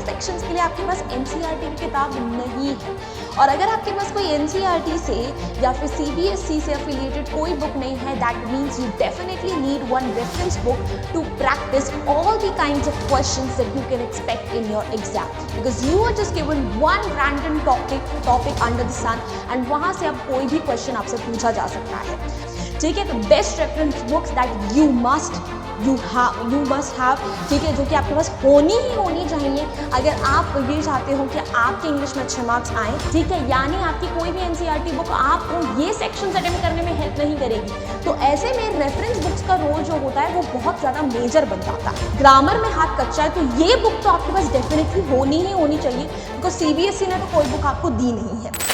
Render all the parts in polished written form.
Sections के लिए आपके पास एनसीईआरटी की किताब नहीं है। और अगर आपके पास कोई एनसीईआरटी से या फिर सीबीएसई से एफिलिएटेड कोई बुक नहीं है, that means you definitely need one reference book to practice all the kinds of questions that you can expect in your exam, because you are just given one random topic under the sun and वहां से अब कोई भी question आपसे पूछा जा सकता है। ठीक है, तो best reference books that you must have, ठीक है, जो कि आपके पास होनी चाहिए अगर आप ये चाहते हो कि आपके इंग्लिश में अच्छे मार्क्स आए। ठीक है, यानी आपकी कोई भी एनसीईआरटी बुक आपको ये सेक्शन अटेम्प्ट करने में हेल्प नहीं करेगी। तो ऐसे में रेफरेंस बुक्स का रोल जो होता है वो बहुत ज़्यादा मेजर बन जाता है। ग्रामर में हाथ कच्चा है तो ये बुक तो आपके पास डेफिनेटली होनी चाहिए, बिकॉज सीबीएसई ने तो कोई बुक आपको दी नहीं है।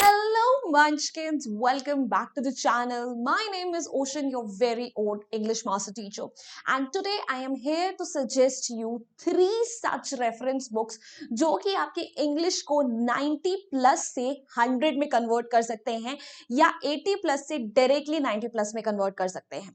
Munchkins, welcome back to the channel. My name is Ocean, your very own English master teacher, and today I am here to suggest you 3 such reference books जो कि आपके English को 90 प्लस से 100 में कन्वर्ट कर सकते हैं या 80 प्लस से डायरेक्टली 90 प्लस में कन्वर्ट कर सकते हैं।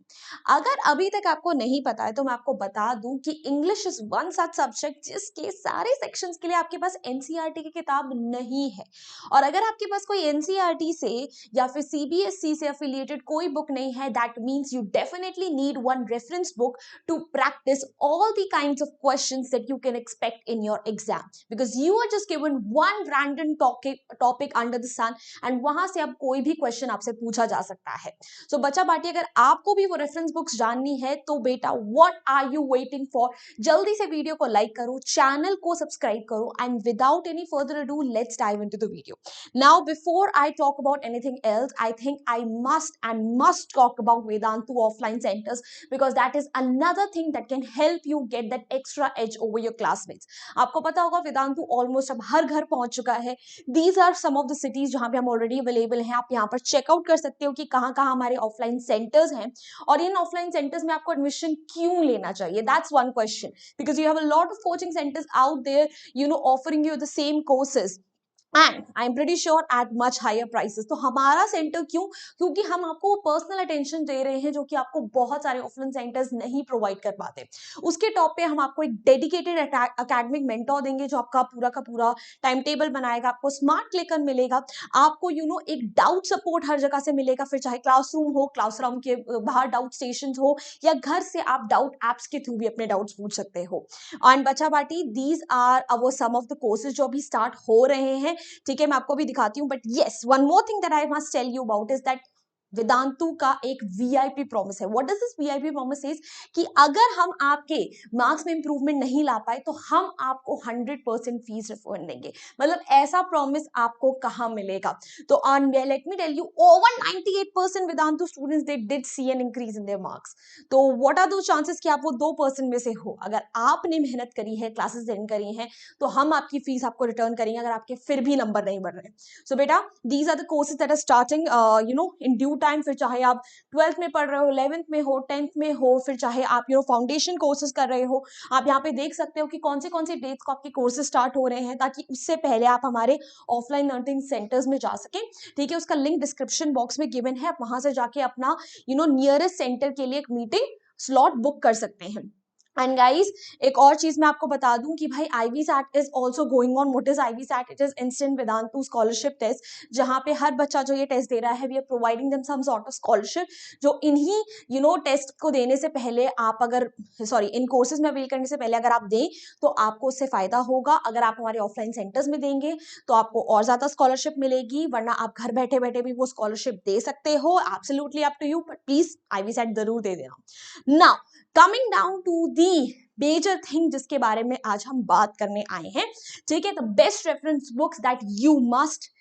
अगर अभी तक आपको नहीं पता है तो मैं आपको बता दूं कि English is one such subject जिसके सारे सेक्शंस के लिए आपके पास एनसीईआरटी की किताब नहीं है। और अगर आपके पास कोई एनसीईआरटी से या फिर सीबीएसई से एफिलिएटेड कोई बुक नहीं है, that means you definitely need one reference book to practise all the kinds of questions that you can expect in your exam, because you are just given one random topic under the sun and वहां से अब कोई भी question आपसे पूछा जा सकता है। सो बच्चा बाटी, अगर आपको भी वो रेफरेंस बुक्स जाननी है तो बेटा what are you waiting for, जल्दी से वीडियो को लाइक करो, चैनल को सब्सक्राइब करो, and without any further ado let's dive into the video. Now, before I talk about anything else, I think I must talk about Vedantu offline centers, because that is another thing that can help you get that extra edge over your classmates. आपको पता होगा Vedantu almost अब हर घर पहुंच चुका है। These are some of the cities जहां पे हम ऑलरेडी अवेलेबल हैं। आप यहाँ पर चेकआउट कर सकते हो कि कहाँ कहाँ हमारे ऑफलाइन सेंटर्स हैं और इन ऑफलाइन सेंटर्स में आपको एडमिशन क्यों लेना चाहिए। That's one question, because you have a lot of coaching centers out there, offering you the same courses and I'm pretty sure at much higher prices. तो हमारा centre क्यों? क्योंकि हम आपको पर्सनल अटेंशन दे रहे हैं जो कि आपको बहुत सारे ऑफलाइन सेंटर्स नहीं प्रोवाइड कर पाते। उसके टॉप पे हम आपको एक डेडिकेटेड एकेडमिक मेंटोर देंगे जो आपका पूरा का पूरा टाइम टेबल बनाएगा, आपको स्मार्ट क्लिकर मिलेगा, आपको एक डाउट सपोर्ट हर जगह से मिलेगा, फिर चाहे क्लासरूम के बाहर डाउट स्टेशन हो या घर से आप डाउट एप्स के थ्रू भी अपने डाउट्स पूछ सकते हो। एंड बच्चा बाटी, these are our some of the courses जो अभी स्टार्ट हो रहे हैं। ठीक है, मैं आपको भी दिखाती हूं, but yes, one more thing that I must tell you about is that Vedantu का एक वीआईपी प्रॉमिस है। What does this VIP promise is कि अगर हम आपके मार्क्स में इंप्रूवमेंट नहीं ला पाए तो हम आपको 100% फीस रिफंड देंगे। मतलब ऐसा प्रॉमिस आपको कहां मिलेगा? तो on let me tell you, over 98% Vedantu students they did see an increase in their marks. तो व्हाट आर दो चांसेस कि आप वो 2% में से हो? अगर आपने मेहनत करी है, क्लासेस अटेंड करी हैं, तो हम आपकी फीस आपको रिटर्न करेंगे अगर आपके फिर भी नंबर नहीं बढ़ रहे। सो बेटा, these are the courses that are starting in due time. फिर चाहे आप 12th में पढ़ रहे हो, 11th में हो, 10th में हो, फिर चाहे आप फाउंडेशन कोर्सेज कर रहे हो, आप यहाँ पे देख सकते हो कि कौन से डेट्स को आपके कोर्सेज स्टार्ट हो रहे हैं, ताकि उससे पहले आप हमारे ऑफलाइन लर्निंग सेंटर्स में जा सकें। ठीक है, उसका लिंक डिस्क्रिप्शन बॉक्स में गिवन है, आप वहां से जाके अपना नियरेस्ट सेंटर के लिए एक मीटिंग स्लॉट बुक कर सकते हैं। एंड गाइज, एक और चीज मैं आपको बता दूं कि भाई IVSAT is also going on. What is IVSAT? It is instant Vedantu scholarship test, जहां पे हर बच्चा जो ये टेस्ट दे रहा है, we are providing them some sort of scholarship, जो इन्हीं टेस्ट को देने से पहले आप अगर इन कोर्सेज में अवेल करने से पहले अगर आप दें तो आपको उससे फायदा होगा। अगर आप हमारे ऑफलाइन सेंटर्स में देंगे तो आपको और ज्यादा स्कॉलरशिप मिलेगी, वरना आप घर बैठे बैठे भी वो स्कॉलरशिप दे सकते हो। Absolutely up to you, but please IVSAT जरूर दे देना। Now coming down to the major thing जिसके बारे में आज हम बात करने आए हैं, ठीक है, the best reference books that you must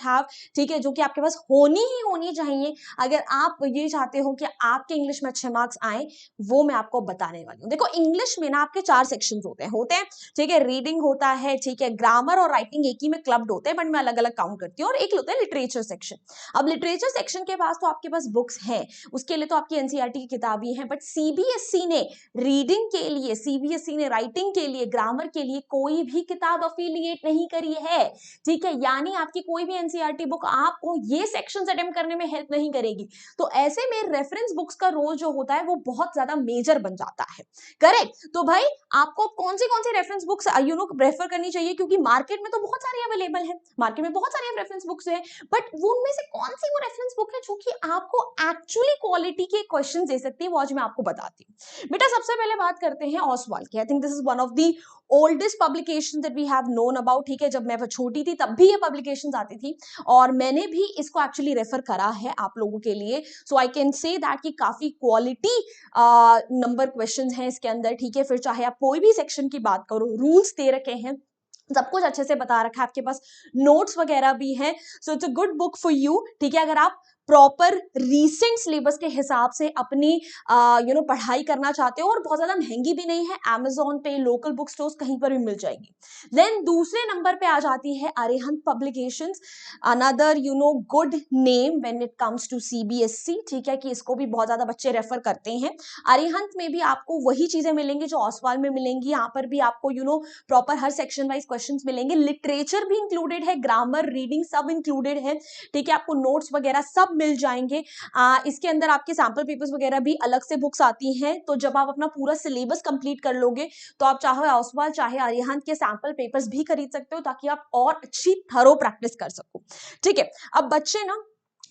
have, ठीक है, जो कि आपके पास होनी चाहिए अगर आप ये चाहते हो कि आपके इंग्लिश में अच्छे मार्क्स आए, वो मैं आपको बताने वाली हूँ। देखो, इंग्लिश में ना आपके 4 सेक्शंस होते हैं, ठीक है, रीडिंग होता है, ठीक है, ग्रामर और राइटिंग एक ही में क्लब्ड होते हैं, बट मैं अलग अलग काउंट करती हूँ, और एक होता है लिटरेचर सेक्शन। अब लिटरेचर सेक्शन के पास तो आपके पास बुक्स हैं, उसके लिए तो आपकी एनसीईआरटी की किताबें हैं, बट सीबीएसई ने रीडिंग के लिए, सीबीएसई ने राइटिंग के लिए, ग्रामर के लिए कोई भी किताब अफिलिएट नहीं करी है। ठीक है, यानी आपकी कोई भी एनसीईआरटी बुक आपको ये सेक्शंस अटेम्प्ट करने में हेल्प नहीं करेगी। तो ऐसे में रेफरेंस बुक्स का रोल जो होता है वो बहुत ज्यादा मेजर बन जाता है। करेक्ट। तो भाई आपको कौन सी रेफरेंस बुक्स रेफर करनी चाहिए, क्योंकि मार्केट में तो बहुत सारी अवेलेबल है, मार्केट में बहुत सारी रेफरेंस बुक्स है, बट वो उनमें से कौन सी वो रेफरेंस बुक है जो कि आपको एक्चुअली क्वालिटी के क्वेश्चन दे सकती है, वो आज मैं आपको बताती हूँ। बेटा सबसे पहले बात करते हैं ऑसवाल्ड की। I think this is one of the oldest publication that we have known about. ठीक है, जब मैं छोटी थी तब भी ये पब्लिकेशंस आती थी और मैंने भी इसको एक्चुअली रेफर करा है आप लोगों के लिए। सो आई कैन से दैट कि काफी क्वालिटी नंबर क्वेश्चंस हैं इसके अंदर। ठीक है, फिर चाहे आप कोई भी सेक्शन की बात करो, रूल्स दे रखे हैं, सब कुछ अच्छे से बता रखा है, आपके पास नोट्स वगैरह भी हैं। So it's a good book for you. ठीक है, अगर आप प्रॉपर रीसेंट सिलेबस के हिसाब से अपनी पढ़ाई करना चाहते हो और बहुत ज्यादा महंगी भी नहीं है, Amazon पे, लोकल बुक स्टोर्स कहीं पर भी मिल जाएगी। देन दूसरे नंबर पे आ जाती है Arihant publications, another good name when it comes to CBSE. ठीक है, कि इसको भी बहुत ज्यादा बच्चे रेफर करते हैं। अरिहंत में भी आपको वही चीजें मिलेंगी जो ऑसवाल में मिलेंगी। यहाँ पर भी आपको प्रॉपर हर सेक्शन वाइज क्वेश्चंस मिलेंगे, लिटरेचर भी इंक्लूडेड है, ग्रामर, रीडिंग सब इंक्लूडेड है। ठीक है, आपको नोट्स वगैरह सब मिल जाएंगे। इसके अंदर आपके सैंपल पेपर्स वगैरह भी अलग से बुक्स आती हैं। तो जब आप अपना पूरा सिलेबस कंप्लीट कर लोगे तो आप चाहे ऑसवाल चाहे अरिहंत के सैंपल पेपर्स भी खरीद सकते हो, ताकि आप और अच्छी थरो प्रैक्टिस कर सको। ठीक है, अब बच्चे ना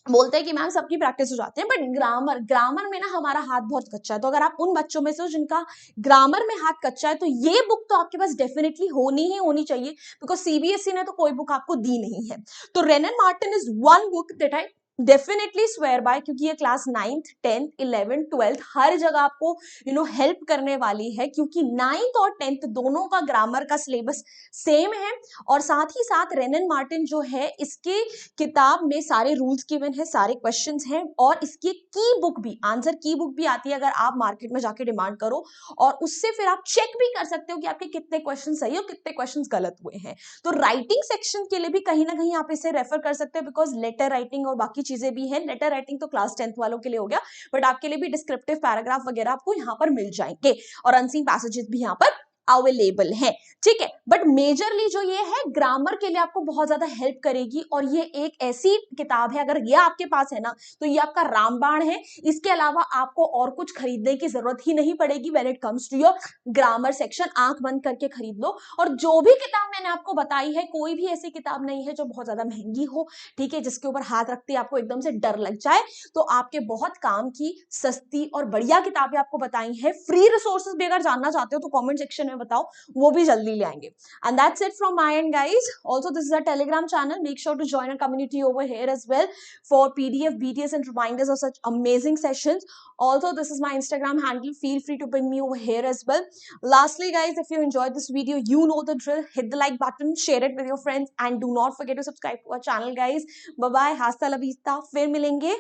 बोलते हैं कि मैम सबकी प्रैक्टिस हो जाती है, बट ग्रामर में ना हमारा हाथ बहुत कच्चा है। तो अगर आप उन बच्चों में से हो जिनका ग्रामर में हाथ कच्चा है, तो ये बुक तो आपके पास डेफिनेटली होनी चाहिए, बिकॉज सीबीएसई ने तो कोई बुक आपको दी नहीं है। तो Wren and Martin is one book that I definitely swear by, क्योंकि ये class 9th 10th 11th 12th हर जगह आपको हेल्प करने वाली है, क्योंकि 9th और 10th दोनों का ग्रामर का सिलेबस सेम है। और साथ ही साथ रेनन मार्टिन जो है, इसके किताब में सारे रूल्स गिवन है, सारे क्वेश्चंस हैं, और इसकी की बुक भी, आंसर की बुक भी आती है अगर आप मार्केट में जाके डिमांड करो, और उससे फिर आप चेक भी कर सकते हो कि आपके कितने क्वेश्चन सही और कितने क्वेश्चन गलत हुए हैं। तो राइटिंग सेक्शन के लिए भी कहीं ना कहीं आप इसे रेफर कर सकते हो, बिकॉज लेटर राइटिंग और बाकी चीजें भी हैं। लेटर राइटिंग तो क्लास 10th वालों के लिए हो गया, बट आपके लिए भी डिस्क्रिप्टिव पैराग्राफ वगैरह आपको यहाँ पर मिल जाएंगे, और अनसीन पैसेजेस भी यहाँ पर अवेलेबल है। ठीक है, बट मेजरली जो ये है ग्रामर के लिए आपको बहुत ज्यादा हेल्प करेगी, और ये एक ऐसी किताब है, अगर ये आपके पास है ना तो ये आपका रामबाण है। इसके अलावा आपको और कुछ खरीदने की जरूरत ही नहीं पड़ेगी when it comes to your grammar section. आंख बंद करके खरीद लो। और जो भी किताब मैंने आपको बताई है, कोई भी ऐसी किताब नहीं है जो बहुत ज्यादा महंगी हो, ठीक है, जिसके ऊपर हाथ रखते ही आपको एकदम से डर लग जाए। तो आपके बहुत काम की सस्ती और बढ़िया किताबें आपको बताई हैं। फ्री रिसोर्सेज भी अगर जानना चाहते हो तो कमेंट सेक्शन में बताओ, वो भी जल्दी ले आएंगे। And that's it from my end, guys. Also, this is a Telegram channel. Make sure to join our community over here as well for PDF, BTS, and reminders of such amazing sessions. Also, this is my Instagram handle. Feel free to ping me over here as well. Lastly, guys, if you enjoyed this video, you know the drill. Hit the like button, share it with your friends, and do not forget to subscribe to our channel, guys. Bye bye. Hasta la vista. फिर मिलेंगे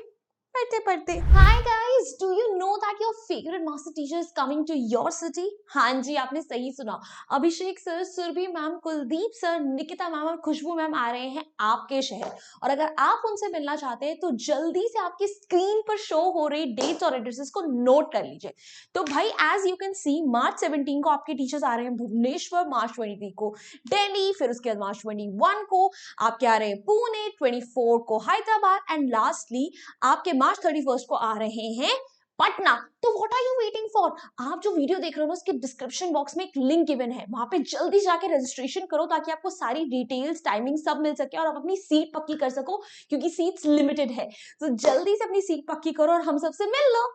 पढ़ते पढ़ते। Hi guys, do you know that your favourite master teacher is coming to your city? हाँ जी, आपने सही सुना। Abhishek sir, Surbhi ma'am, Kuldeep sir, Nikita ma'am और खुशबू मैम आ रहे हैं आपके शहर। और अगर आप उनसे मिलना चाहते हैं तो जल्दी से आपकी स्क्रीन पर शो हो रही डेट्स और एड्रेसेस को नोट कर लीजिए। तो भाई एज यू कैन सी, मार्च 17 को आपके टीचर्स आ रहे हैं भुवनेश्वर, मार्च 23 को दिल्ली, फिर उसके बाद मार्च 21 को आपके आ रहे हैं पुणे, 24 को हैदराबाद, एंड लास्टली आपके मार्च 31 को आ रहे हैं पटना। तो what are you waiting for? आप जो वीडियो देख रहे हो ना, उसके डिस्क्रिप्शन बॉक्स में एक लिंक गिवन है, वहां पे जल्दी जाके रजिस्ट्रेशन करो, ताकि आपको सारी डिटेल्स, टाइमिंग सब मिल सके और आप अपनी सीट पक्की कर सको, क्योंकि सीट्स लिमिटेड है। तो जल्दी से अपनी सीट पक्की करो और हम सबसे मिल लो।